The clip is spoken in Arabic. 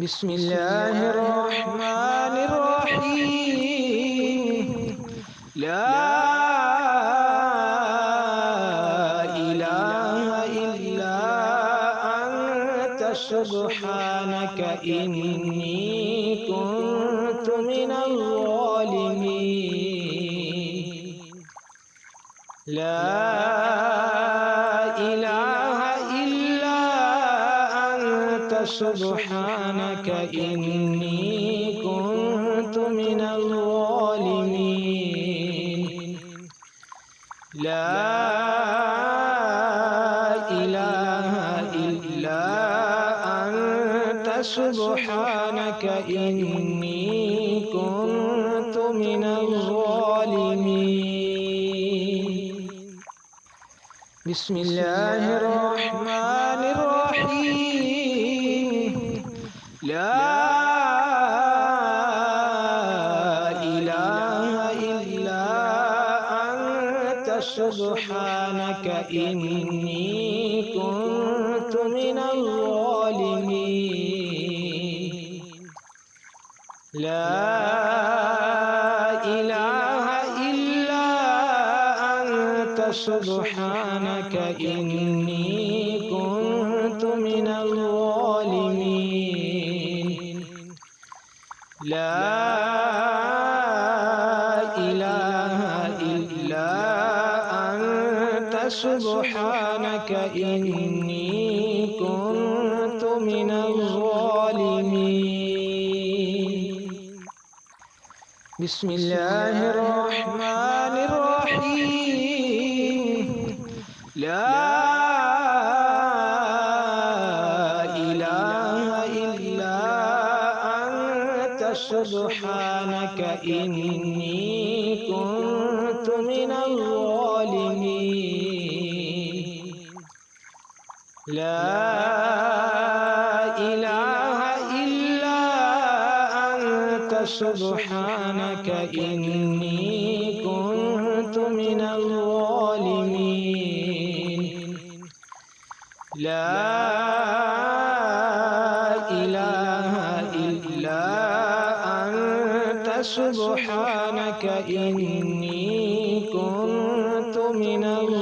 بسم الله الرحمن الرحيم. لا إله إلا أنت سبحانك إني كنت من الظالمين. لا إله إلا أنت سبحانك إني كنت من الظالمين. لا إله إلا أنت سبحانك إني كنت من الظالمين. بسم الله الرحمن الرحيم. لا إله إلا أنت سبحانك إني كنت من الظالمين. لا إله إلا أنت سبحانك إني كنت من الظالمين. لا إله إلا أنت سبحانك إني كنت من الظالمين. بسم الله الرحمن الرحيم. لا إله إلا أنت سبحانك إني كنت من الظالمين. لا إله إلا أنت سبحانك إني كنت من الظالمين. لا إله إلا أنت سبحانك إني كنت من الظالمين.